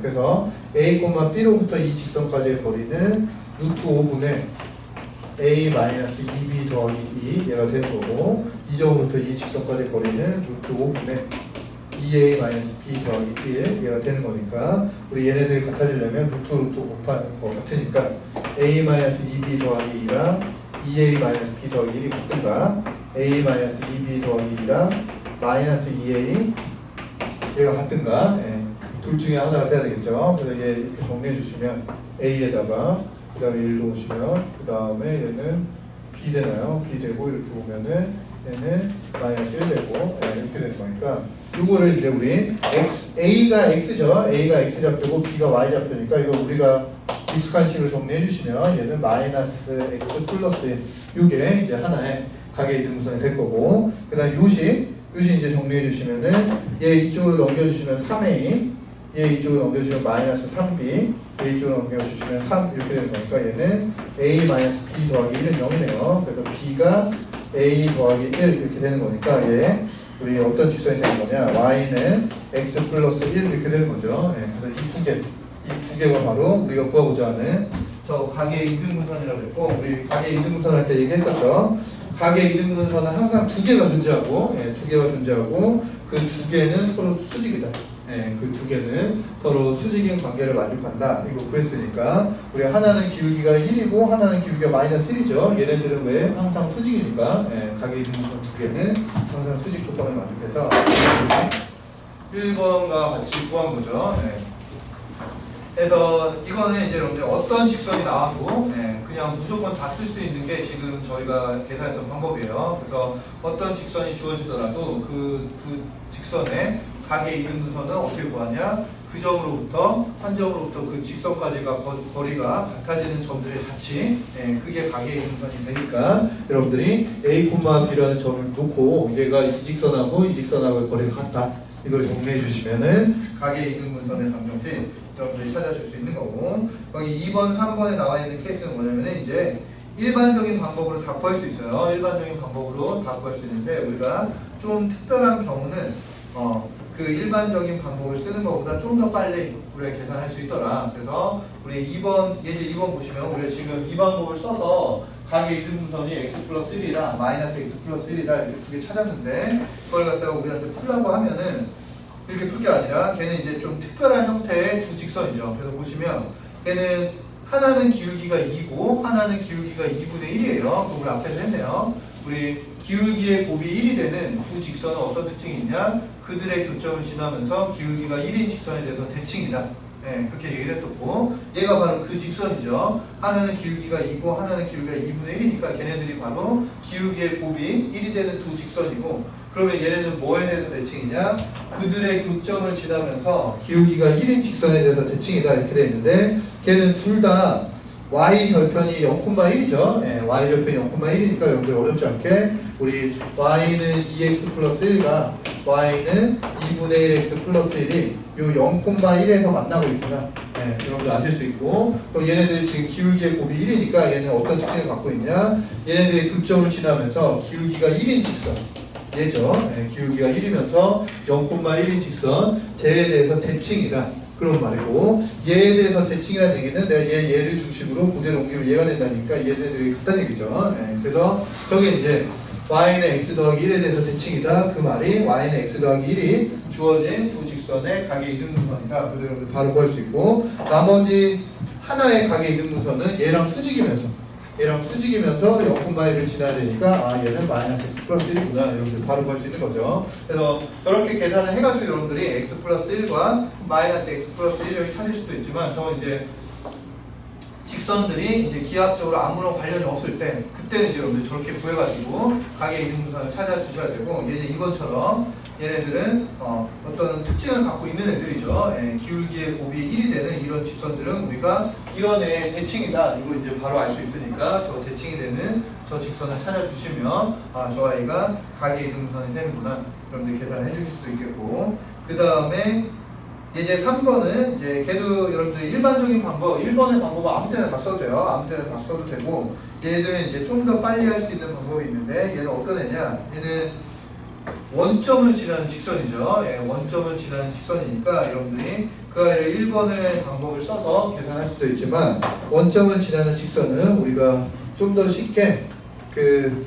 그래서 a, b로부터 이 직선까지의 거리는 루트 5분의 a-2b 더하기 2 얘가 되는 거고 이 점부터 이 직선까지의 거리는 루트 5분의 2a-b 더하기 1 얘가 되는 거니까 우리 얘네들이 같아지려면 루트 곱하는 거 같으니까 a-2b 더하기 2랑 2a-b 더하기 1이 같든가 a-2b 더하기 2랑 마이너스 2a 얘가 같든가 둘 중에 하나가 돼야 되겠죠. 그래서 얘 이렇게 정리해 주시면 a에다가 그 다음에 1 넣으시면 그 다음에 얘는 b 되나요? b 되고 이렇게 보면은 얘는 마이너스 1 되고 이렇게 되는 거니까 이거를 이제 우리 a가 x죠. a가 x 좌표고 b가 y 좌표니까 이거 우리가 익숙한 식으로 정리해 주시면 얘는 마이너스 x 플러스 6의 이제 하나의 가계 이등분선이 될 거고, 그 다음 요식 이제 정리해 주시면은 얘 이쪽으로 넘겨주시면 3a, 얘 이쪽으로 넘겨주시면 마이너스 3b, 얘 이쪽으로 넘겨주시면 3 이렇게 되는 거니까 얘는 a 마이너스 b 더하기 1은 0이네요. 그래서 b가 a 더하기 1 이렇게 되는 거니까 얘 우리 어떤 직선이 되는 거냐, y는 x 플러스 1 이렇게 되는 거죠. 네, 그래서 이 두 개가 바로 우리가 구하고자 하는 저 가계 이등분선이라고 했고, 우리 가계 이등분선 할 때 얘기했었죠. 가계 이등분선은 항상 두 개가 존재하고, 두 개가 존재하고 그 두 개는 서로 수직이다. 그 두 개는 서로 수직인 관계를 만족한다. 이거 구했으니까 우리 하나는 기울기가 1이고 하나는 기울기가 마이너스 1이죠. 얘네들은 왜 항상 수직이니까 가계 이등분선 두 개는 항상 수직 조건을 만족해서 1번과 같이 구한 거죠. 그래서 이거는 이제 여러분들 어떤 직선이 나와도 그냥 무조건 다 쓸 수 있는 게 지금 저희가 계산했던 방법이에요. 그래서 어떤 직선이 주어지더라도 그 직선의 가계 이등분선은 어떻게 구하냐, 그 점으로부터 한 점으로부터 그 직선까지가 거리가 같아지는 점들의 자치, 그게 가계 이등분선이 되니까 여러분들이 a, b라는 점을 놓고 얘가 이 직선하고 거리가 같다, 이걸 정리해 주시면은 가계 이등분선의 방정식 여러분들이 찾아줄 수 있는 거고, 거기 2번, 3번에 나와 있는 케이스는 뭐냐면 이제 일반적인 방법으로 다 구할 수 있어요. 일반적인 방법으로 다 구할 수 있는데 우리가 좀 특별한 경우는 그 일반적인 방법을 쓰는 것보다 좀 더 빨리 우리가 계산할 수 있더라. 그래서 우리 2번, 예제 2번 보시면 우리가 지금 이 방법을 써서 가계 이등분선이 x 플러스 1이다, 마이너스 x 플러스 1이다 이렇게 두 개 찾았는데, 그걸 갖다가 우리한테 풀라고 하면은 이렇게 풀 게 아니라 걔는 이제 좀 특별한 형태의 두 직선이죠. 그래서 보시면 걔는 하나는 기울기가 2고 하나는 기울기가 2분의 1이에요. 그거 우리 앞에서 했네요. 우리 기울기의 곱이 1이 되는 두 직선은 어떤 특징이 있냐? 그들의 교점을 지나면서 기울기가 1인 직선에 대해서 대칭이다. 그렇게 얘기를 했었고, 얘가 바로 그 직선이죠. 하나는 기울기가 2고 하나는 기울기가 2분의 1이니까 걔네들이 바로 기울기의 곱이 1이 되는 두 직선이고, 그러면 얘네는 뭐에 대해서 대칭이냐? 그들의 교점을 지나면서 기울기가 1인 직선에 대해서 대칭이다 이렇게 되어 있는데, 걔는 둘 다 y절편이 0,1이죠. y절편이 0,1이니까 여러분들 어렵지 않게 우리 y는 2x 플러스 1과 y는 2분의 1x 플러스 1이 요 0,1에서 만나고 있구나. 여러분들 아실 수 있고, 그럼 얘네들이 지금 기울기의 곱이 1이니까 얘는 어떤 특징을 갖고 있냐? 얘네들이 교점을 지나면서 기울기가 1인 직선, 얘죠. 기울기가 1이면서 0,1인 직선, 쟤에 대해서 대칭이다. 그런 말이고, 얘에 대해서 대칭이라는 얘기는 내가 얘를 중심으로 그대로 옮기면 얘가 된다니까 얘네들이 같다는 얘기죠. 그래서 저게 이제 y는 x 더하기 1에 대해서 대칭이다. 그 말이 y는 x 더하기 1이 주어진 두 직선의 가계 이등분선이다. 그래서 여러분들 바로 구할 수 있고, 나머지 하나의 가계 이등분선은 얘랑 수직이면서 0,1을 지나야 되니까 얘는 마이너스 x 플러스 1이구나. 여러분들 바로 구할 수 있는 거죠. 그래서 저렇게 계산을 해가지고 여러분들이 x 플러스 1과 마이너스 x 플러스 1을 찾을 수도 있지만, 저건 이제 직선들이 이제 기하학적으로 아무런 관련이 없을 때, 그때는 이제 여러분들 저렇게 구해가지고 가계 이등분선을 찾아주셔야 되고, 얘는 이번처럼 얘네들은 어떤 특징을 갖고 있는 애들이죠. 기울기의 곱이 1이 되는 이런 직선들은 우리가 이런 애의 대칭이다, 이거 이제 바로 알 수 있으니까 저 대칭이 되는 저 직선을 찾아주시면 저 아이가 가계 이등분선이 되는구나, 여러분들 계산해 주실 수도 있겠고, 그 다음에 이제 3번은 이제 걔도 여러분들 일반적인 방법, 1번의 방법은 아무 때나 다 써도 돼요. 아무 때나 다 써도 되고, 얘는 이제 좀 더 빨리 할 수 있는 방법이 있는데, 얘는 어떤 애냐? 얘는 원점을 지나는 직선이죠. 원점을 지나는 직선이니까 여러분들이 그 아이를 1번의 방법을 써서 계산할 수도 있지만, 원점을 지나는 직선은 우리가 좀 더 쉽게 그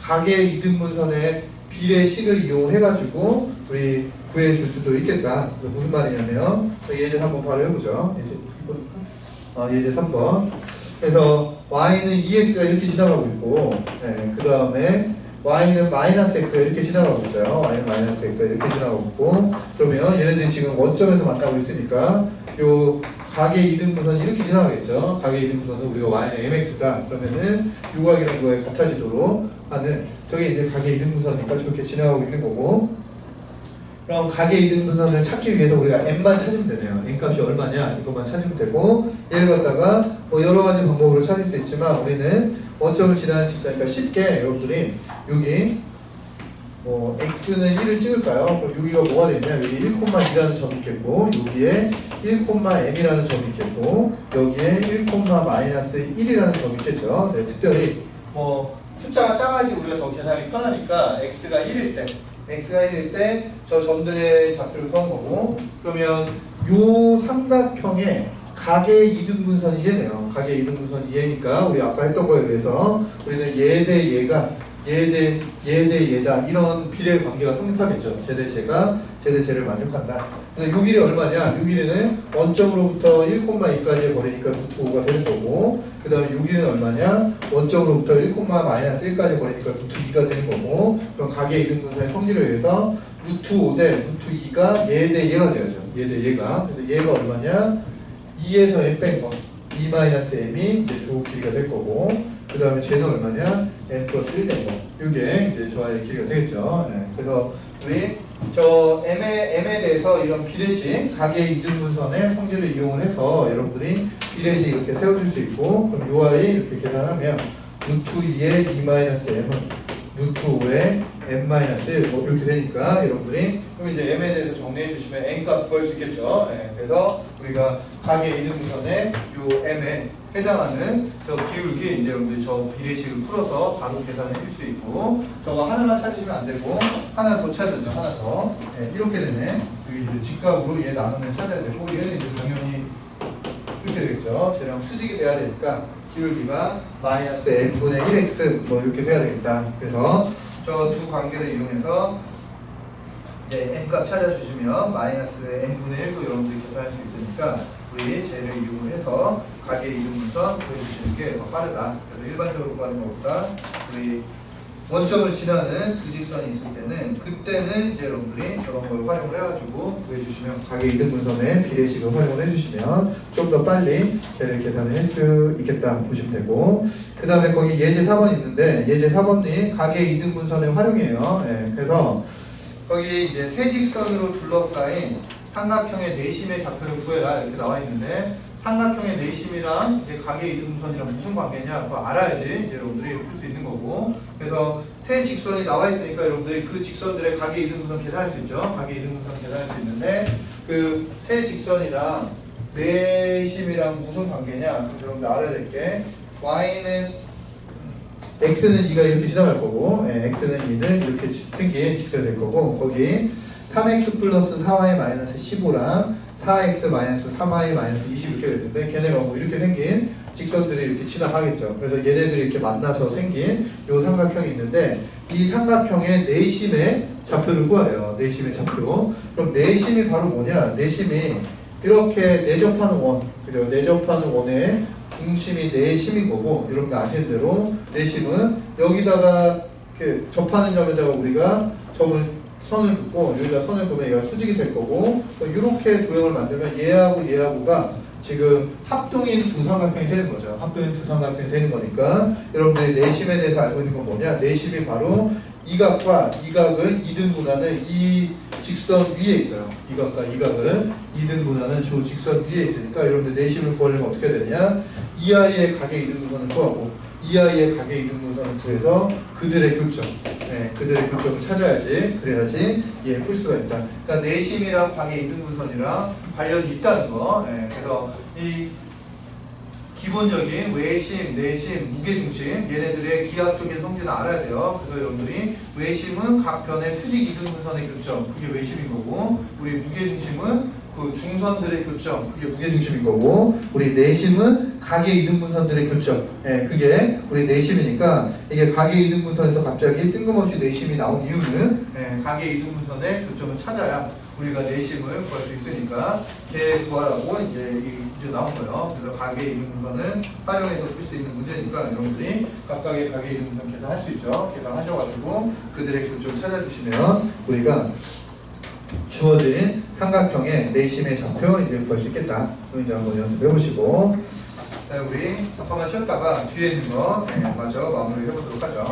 가계 이등분선의 비례식을 이용해가지고 우리 구해줄 수도 있겠다. 무슨 말이냐면, 예제 한번 바로 해보죠. 예제 3번. 그래서 y는 2x가 이렇게 지나가고 있고, 그 다음에 y는 마이너스 x가 이렇게 지나가고 있어요. y는 마이너스 x가 이렇게 지나가고 있고, 그러면 얘네들이 지금 원점에서 만나고 있으니까 요 가계 이등분선이 이렇게 지나가겠죠. 가계 이등분선은 우리가 y는 mx다. 그러면은 요각이라는 거에 같아지도록 하는, 저게 이제 가계 이등분선이니까 저렇게 지나가고 있는 거고, 그럼 가계 이등분선을 찾기 위해서 우리가 n만 찾으면 되네요. n 값이 얼마냐 이것만 찾으면 되고 얘를 갖다가 뭐 여러 가지 방법으로 찾을 수 있지만 우리는 원점을 지나는 직선이니까 쉽게 여러분들이 여기 뭐 x는 1을 찍을까요? 그럼 여기가 뭐가 되냐? 여기 1,2라는 점이 있겠고 여기에 1,m이라는 점이 있겠고 여기에 1,-1이라는 점이 있겠죠. 네, 특별히 뭐 숫자가 작아야지 우리가 더 계산이 편하니까 x가 1일 때 저 점들의 좌표를 세운 거고 그러면 요 삼각형의 가계 이등분선이 얘네요. 가계 이등분선이 얘니까 우리 아까 했던 거에 의해서 우리는 얘 대 얘가 얘 대 얘다 이런 비례 관계가 성립하겠죠. 쟤 대 쟤를 만족한다. 그래서 요 길이 얼마냐? 요 길이는 원점으로부터 1,2까지의 거리니까 루트 5가 되는 거고 그 다음에 요 길이는 얼마냐? 원점으로부터 1,-1까지의 거리니까 루트 2가 되는 거고 그럼 가계 이등분선의 성질에 의해서 루트 5 대 루트 2가 얘 대 얘가 되어야죠. 얘 대 얘가. 그래서 얘가 얼마냐? 2에서 n 뺀 거. 2-m이 이제 조 길이가 될 거고 그 다음에 쟤는 얼마냐? n 플러스 1 된 거. 이게 이제 저의 길이가 되겠죠. 네. 그래서 우리 저 m에 대해서 이런 비례식 가계 이등분선의 성질을 이용을 해서 여러분들이 비례식 이렇게 세워줄 수 있고 그럼 요 아이 이렇게 계산하면 루트 2의 2-m은 루트 5의 n-1 뭐 이렇게 되니까 여러분들이 그럼 이제 m에 대해서 정리해 주시면 n 값 구할 수 있겠죠. 네. 그래서 우리가 가계 이등분선의 요 m에 해당하는 저 기울기 이제 여러분들이 저 비례식을 풀어서 바로 계산해 줄 수 있고 저거 하나만 찾으시면 안 되고 하나 더 찾으죠. 하나 더. 네, 이렇게 되네. 여기 이제 직각으로 얘 나누면 찾아야 되고 얘는 이제 당연히 이렇게 되겠죠. 쟤랑 수직이 돼야 되니까 기울기가 마이너스 n분의 1x 뭐 이렇게 돼야 되겠다. 그래서 저 두 관계를 이용해서 이제 n값 찾아주시면 마이너스 n분의 1도 여러분들이 계산할 수 있으니까 우리 쟤를 이용을 해서 가계 이등분선 보여주시는 게 더 빠르다. 그래서 일반적으로 구하는 것보다 우리 원점을 지나는 두 직선이 있을 때는 그때는 이제 여러분들이 저런 걸 활용을 해가지고 구해주시면 가계 이등분선의 비례식을 활용을 해주시면 좀 더 빨리 쟤를 계산을 할 수 있겠다 보시면 되고 그 다음에 거기 예제 4번 있는데 예제 4번이 가계 이등분선의 활용이에요. 네, 그래서 거기 이제 세 직선으로 둘러싸인 삼각형의 내심의 좌표를 구해라 이렇게 나와 있는데 삼각형의 내심이랑 이제 가계 이등분선이랑 무슨 관계냐 그거 알아야지 이제 여러분들이 풀 수 있는 거고 그래서 세 직선이 나와 있으니까 여러분들이 그 직선들의 가계 이등분선 계산할 수 있죠. 가계 이등분선 계산할 수 있는데 그 세 직선이랑 내심이랑 무슨 관계냐 그럼 여러분들 알아야 될 게 y는 x는 2가 이렇게 지나갈 거고 x는 2는 이렇게 생긴 직선이 될 거고 거기 3x 플러스 4y 마이너스 15랑 4x 마이너스 3y 마이너스 20 이렇게 되는데 걔네가 뭐 이렇게 생긴 직선들이 이렇게 지나가겠죠. 그래서 얘네들이 이렇게 만나서 생긴 요 삼각형이 있는데 이 삼각형의 내심의 좌표를 구하래요. 내심의 좌표. 그럼 내심이 바로 뭐냐? 내심이 이렇게 내접하는 원, 그리고 내접하는 원의 중심이 내심인 거고 여러분들 아시는 대로 내심은 여기다가 이렇게 접하는 점에다가 우리가 선을 긋고 여기다 선을 긋으면 얘가 수직이 될 거고 이렇게 도형을 만들면 얘하고가 지금 합동인 두 삼각형이 되는 거죠. 합동인 두 삼각형이 되는 거니까 여러분들이 내심에 대해서 알고 있는 건 뭐냐? 내심이 바로 이 각과 이 각을 이등분하는 이 직선 위에 있어요. 이 각과 이 각을 이등분하는 저 직선 위에 있으니까 여러분들 내심을 구하려면 어떻게 해야 되냐? 이 아이의 가계 이등분선을 구하고 이 아이의 가계 이등분선을 구해서 그들의 교점, 그들의 교점을 찾아야지 그래야지 풀 수가 있다. 그러니까 내심이랑 가계 이등분선이랑 관련이 있다는 거. 그래서 이 기본적인 외심, 내심, 무게중심 얘네들의 기하학적인 성질을 알아야 돼요. 그래서 여러분들이 외심은 각 변의 수직 이등분선의 교점 그게 외심인 거고 우리 무게중심은 그 중선들의 교점 그게 무게중심인 거고 우리 내심은 가계 이등분선들의 교점 그게 우리 내심이니까 이게 가계 이등분선에서 갑자기 뜬금없이 내심이 나온 이유는 가계 이등분선의 교점을 찾아야 우리가 내심을 구할 수 있으니까 걔 구하라고 이제 나온 거예요. 그래서 가계 이등분선을 활용해서 풀 수 있는 문제니까 여러분들이 각각의 가계 이등분선 계산할 수 있죠. 계산하셔가지고 그들의 교점을 찾아주시면 우리가 주어진 삼각형의 내심의 좌표 이제 구할 수 있겠다. 그럼 이제 한번 연습해 보시고 우리 잠깐만 쉬었다가 뒤에 있는 거 마저 마무리 해보도록 하죠.